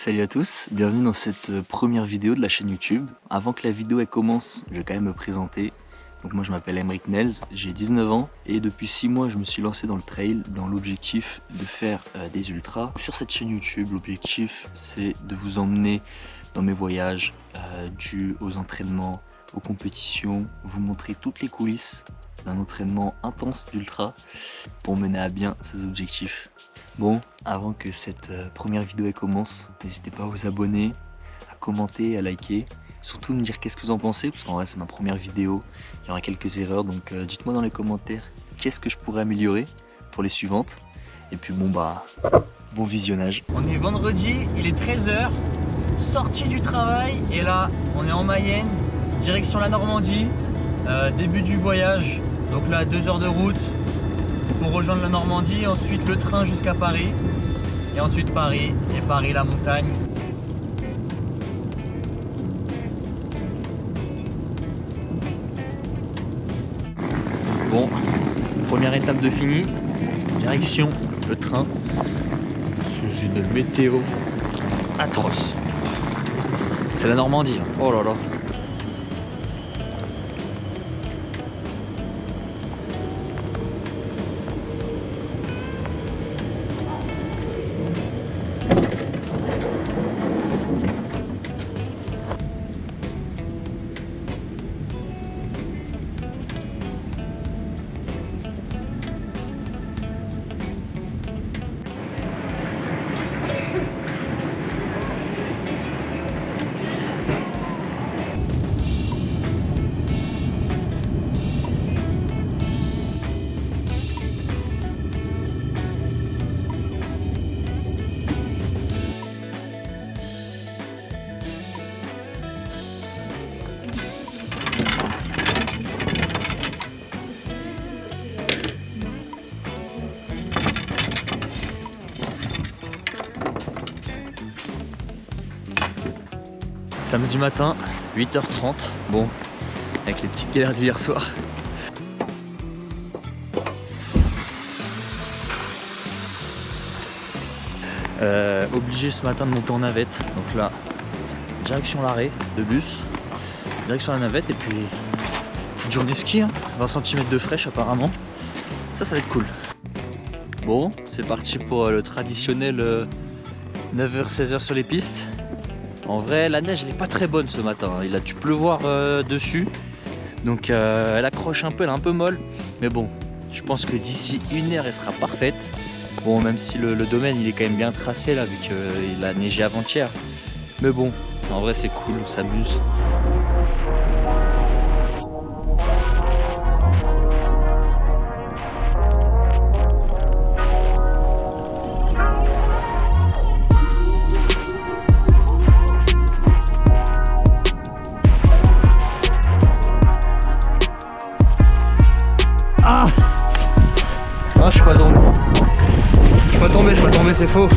Salut à tous, bienvenue dans cette première vidéo de la chaîne YouTube. Avant que la vidéo elle commence, je vais quand même me présenter. Donc moi je m'appelle Aymeric Nels, j'ai 19 ans et depuis 6 mois je me suis lancé dans le trail dans l'objectif de faire des ultras. Sur cette chaîne YouTube, l'objectif c'est de vous emmener dans mes voyages, dus aux entraînements, aux compétitions, vous montrer toutes les coulisses d'un entraînement intense d'ultra pour mener à bien ces objectifs. Bon, avant que cette première vidéo elle commence, n'hésitez pas à vous abonner, à commenter, à liker, surtout me dire qu'est-ce que vous en pensez, parce qu'en vrai c'est ma première vidéo, il y aura quelques erreurs, donc dites-moi dans les commentaires qu'est-ce que je pourrais améliorer pour les suivantes. Et puis bon bon visionnage. On est vendredi, il est 13h, sortie du travail, et là on est en Mayenne, direction la Normandie, début du voyage, donc là 2 heures de route pour rejoindre la Normandie, ensuite le train jusqu'à Paris, et ensuite Paris, et Paris la montagne. Bon, première étape de fini, direction le train, sous une météo atroce. C'est la Normandie, oh là là. Samedi matin, 8h30, bon, avec les petites galères d'hier soir. Obligé ce matin de monter en navette, donc là, direction l'arrêt de bus, direction la navette, et puis petite journée ski, 20 cm de fraîche apparemment, ça va être cool. Bon, c'est parti pour le traditionnel 9h-16h sur les pistes. En vrai, la neige elle est pas très bonne ce matin, il a dû pleuvoir dessus, donc elle accroche un peu, elle est un peu molle, mais bon, je pense que d'ici 1 heure elle sera parfaite. Bon, même si le domaine il est quand même bien tracé là, vu qu'il a neigé avant-hier, mais bon, en vrai c'est cool, on s'amuse. Je suis pas tombé. Je suis pas tombé, c'est faux.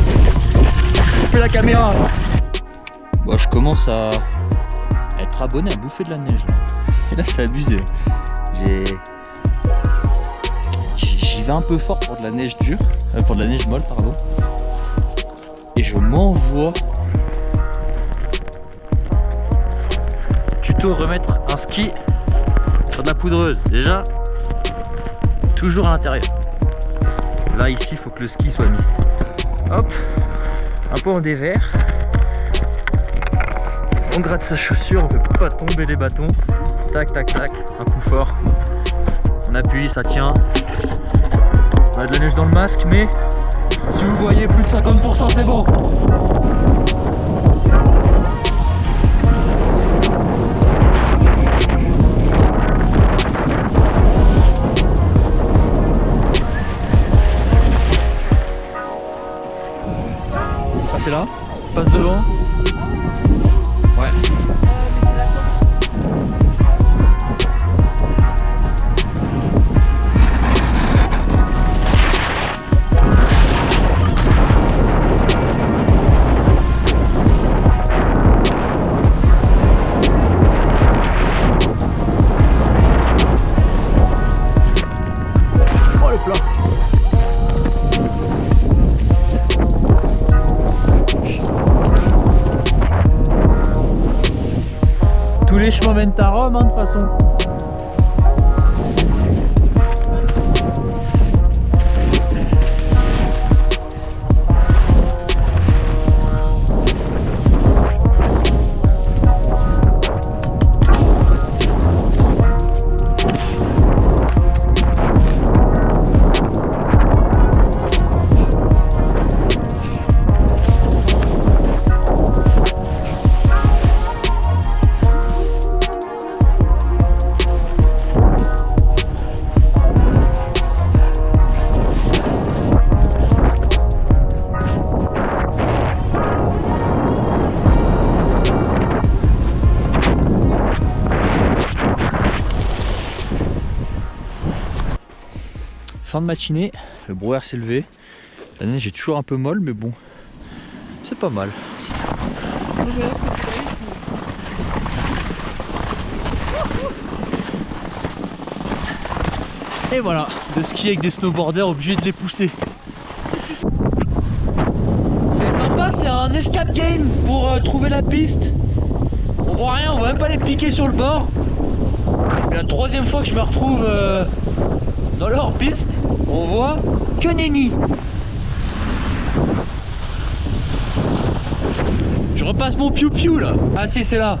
Fais la caméra. Bon, je commence à être abonné à bouffer de la neige là. Et là c'est abusé. J'y vais un peu fort pour de la neige dure, pour de la neige molle pardon. Et je m'envoie. Tuto remettre un ski sur de la poudreuse. Déjà, toujours à l'intérieur. Là ici il faut que le ski soit mis. Hop, un peu en dévers. On gratte sa chaussure, on ne peut pas tomber les bâtons. Tac tac tac, un coup fort. On appuie, ça tient. On a de la neige dans le masque, mais si vous voyez plus de 50% c'est bon. C'est là, passe devant. Ouais. Oh le plat. les chemins mènent à Rome, hein, de toute façon. Fin de matinée, le brouillard s'est levé. La neige est toujours un peu molle, mais bon, c'est pas mal. Et voilà, de skier avec des snowboarders obligés de les pousser. C'est sympa, c'est un escape game pour trouver la piste. On voit rien, on voit même pas les piquer sur le bord. C'est la troisième fois que je me retrouve dans leur piste, on voit que nenni. Je repasse mon piou-piou là. Ah si, c'est là.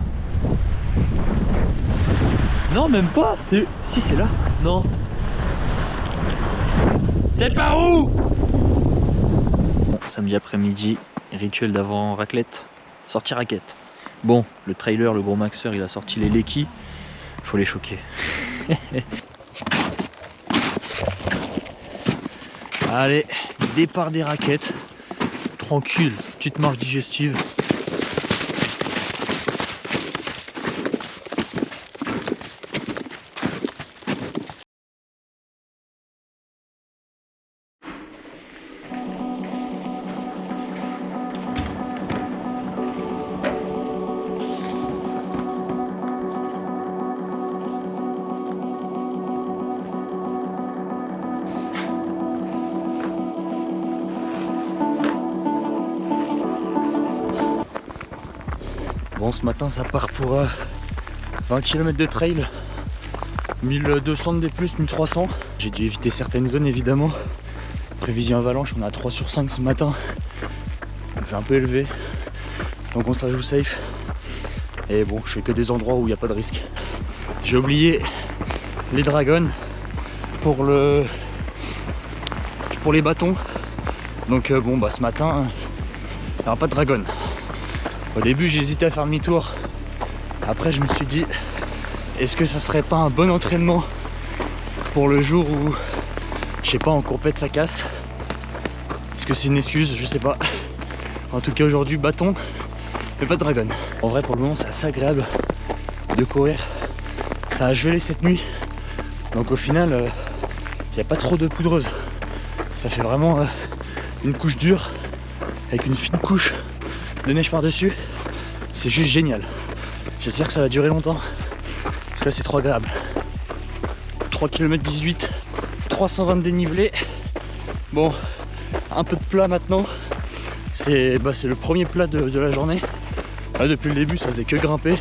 Non, même pas. Si, c'est là. Non. C'est par où? Bon, samedi après-midi, rituel d'avant raclette, sortie raquette. Bon, le trailer, le gros maxeur, il a sorti les Lekki. Faut les choquer. Allez, départ des raquettes. Tranquille, petite marche digestive. Bon, ce matin ça part pour 20 km de trail, 1200 de D+, 1300. J'ai dû éviter certaines zones évidemment. Prévision avalanche, on a 3 sur 5 ce matin. C'est un peu élevé, donc on se la joue safe. Et bon, je fais que des endroits où il n'y a pas de risque. J'ai oublié les dragons pour les bâtons. Donc bon, bah ce matin, il n'y aura pas de dragon. Au début j'hésitais à faire demi-tour, après je me suis dit est-ce que ça serait pas un bon entraînement pour le jour où je sais pas, en compète ça casse. Est-ce que c'est une excuse? Je sais pas. En tout cas aujourd'hui bâton mais pas de dragon. En vrai pour le moment c'est assez agréable de courir. Ça a gelé cette nuit, donc au final il n'y a pas trop de poudreuse. Ça fait vraiment une couche dure avec une fine couche de neige par dessus. C'est juste génial. J'espère que ça va durer longtemps parce que là c'est trop agréable. 3 km 18, 320 de dénivelé. Bon, un peu de plat maintenant. C'est le premier plat de la journée. Là, depuis le début ça faisait que grimper.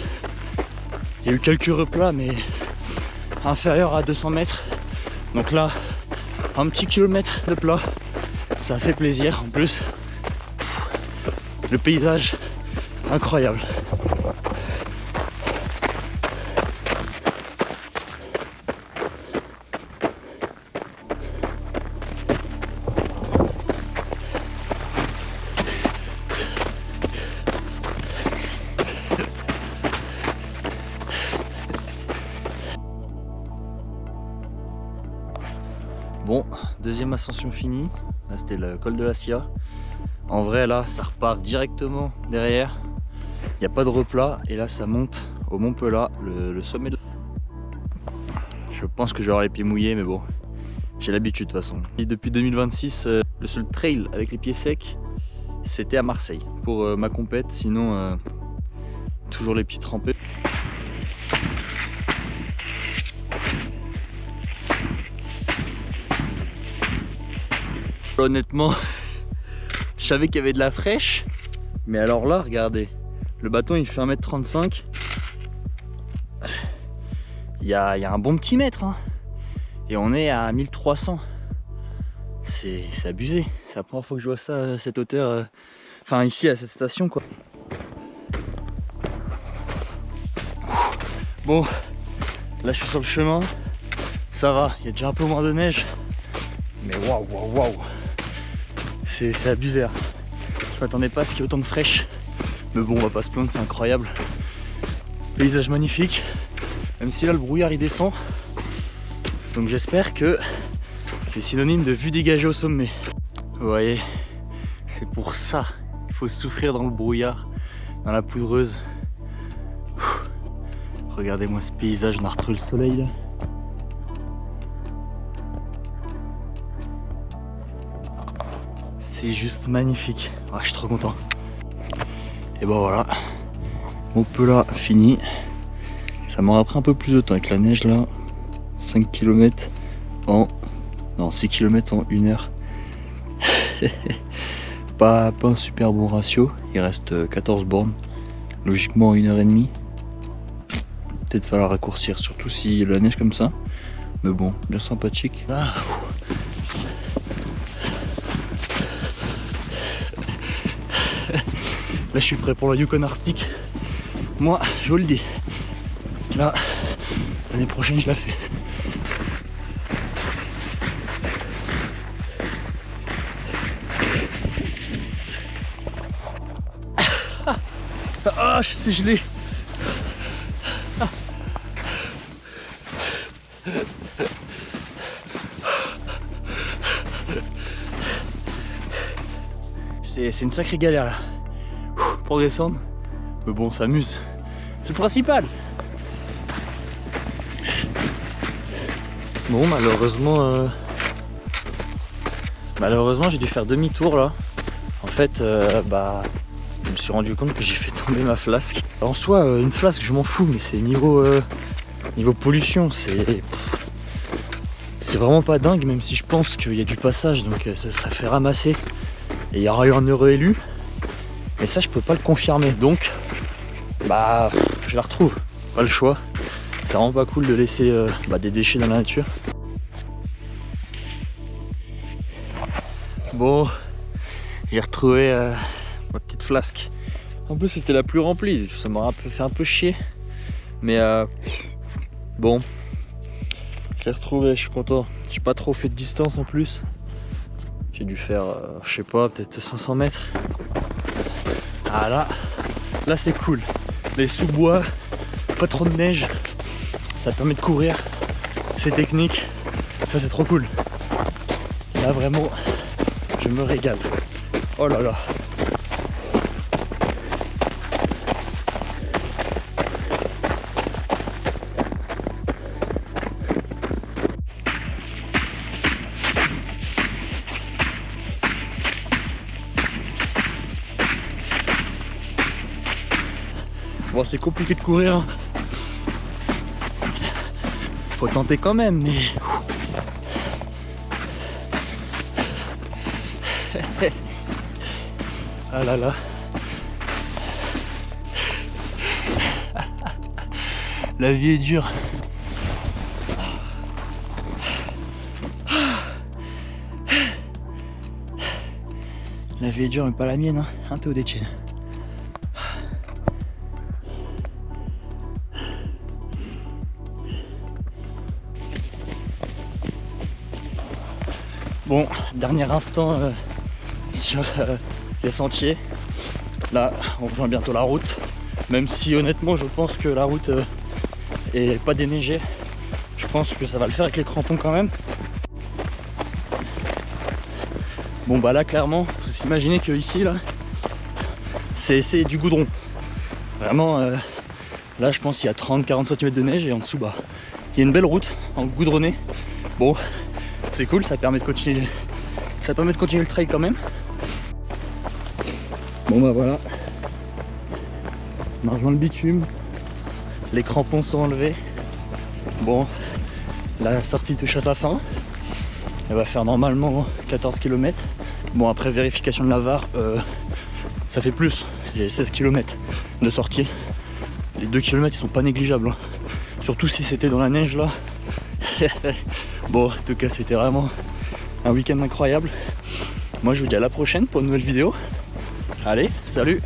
Il y a eu quelques replats mais inférieurs à 200 mètres. Donc là un petit kilomètre de plat, ça fait plaisir. En plus le paysage incroyable. Bon, deuxième ascension finie. Là c'était le col de la Scia. En vrai là ça repart directement derrière. Il n'y a pas de replat et là ça monte au Mont Pelat, le sommet de... Je pense que je vais avoir les pieds mouillés mais bon, j'ai l'habitude de toute façon. Et depuis 2026, le seul trail avec les pieds secs c'était à Marseille pour ma compète, sinon toujours les pieds trempés. Honnêtement, je savais qu'il y avait de la fraîche, mais alors là, regardez, le bâton il fait 1m35. il y a un bon petit mètre, hein. Et on est à 1300. C'est abusé. C'est la première fois que je vois ça à cette hauteur. Enfin, ici à cette station, quoi. Bon, là je suis sur le chemin. Ça va, il y a déjà un peu moins de neige. Mais waouh, waouh, waouh. C'est abusé. Hein. Je m'attendais pas à ce qu'il y ait autant de fraîche. Mais bon, on va pas se plaindre, c'est incroyable. Paysage magnifique. Même si là le brouillard il descend. Donc j'espère que c'est synonyme de vue dégagée au sommet. Vous voyez, c'est pour ça qu'il faut souffrir dans le brouillard, dans la poudreuse. Regardez-moi ce paysage, on a retrouvé le soleil là. C'est juste magnifique. Ouais, je suis trop content. Et ben voilà, mon Pelat fini. Ça m'aura pris un peu plus de temps avec la neige là. 5 km en... Non, 6 km en 1 heure. pas un super bon ratio. Il reste 14 bornes. Logiquement en 1h30. Peut-être falloir raccourcir, surtout s'il y a de la neige comme ça. Mais bon, bien sympathique. Ah. Là je suis prêt pour le Yukon Arctique. Moi je vous le dis. Là, l'année prochaine je la fais. Ah, je suis gelé. C'est une sacrée galère là pour descendre, mais bon, on s'amuse, c'est le principal. Bon, malheureusement j'ai dû faire demi-tour là. En fait, je me suis rendu compte que j'ai fait tomber ma flasque. En soi, une flasque je m'en fous, mais c'est niveau pollution, c'est vraiment pas dingue, même si je pense qu'il y a du passage, donc ça serait fait ramasser et il y aura eu un heureux élu. Mais ça je peux pas le confirmer, donc je la retrouve, pas le choix. C'est vraiment pas cool de laisser des déchets dans la nature. Bon, j'ai retrouvé ma petite flasque. En plus c'était la plus remplie, ça m'aura fait un peu chier. Mais bon, je l'ai retrouvée, je suis content. J'ai pas trop fait de distance en plus. J'ai dû faire, je sais pas, peut-être 500 mètres. Ah là c'est cool. Les sous-bois, pas trop de neige, ça permet de courir, c'est technique, ça c'est trop cool. Là vraiment, je me régale. Oh là là. Bon, c'est compliqué de courir, hein. Faut tenter quand même, mais... Ah là là. La vie est dure. La vie est dure, mais pas la mienne, hein, Théo Détienne. Bon, dernier instant sur les sentiers. Là, on rejoint bientôt la route. Même si honnêtement, je pense que la route est pas déneigée. Je pense que ça va le faire avec les crampons quand même. Bon bah là, clairement, faut s'imaginer que ici, là, c'est du goudron. Vraiment, là, je pense qu'il y a 30-40 cm de neige et en dessous, il y a une belle route en goudronné. Bon, c'est cool, ça permet de continuer le trail quand même. Bon bah voilà, on a rejoint le bitume, les crampons sont enlevés. Bon, la sortie touche à sa fin, elle va faire normalement 14 km. Bon, après vérification de la VAR, ça fait plus, j'ai 16 km de sortie. les 2 km ils sont pas négligeables, hein. Surtout si c'était dans la neige là. Bon, en tout cas c'était vraiment un week-end incroyable. Moi je vous dis à la prochaine pour une nouvelle vidéo. Allez, salut!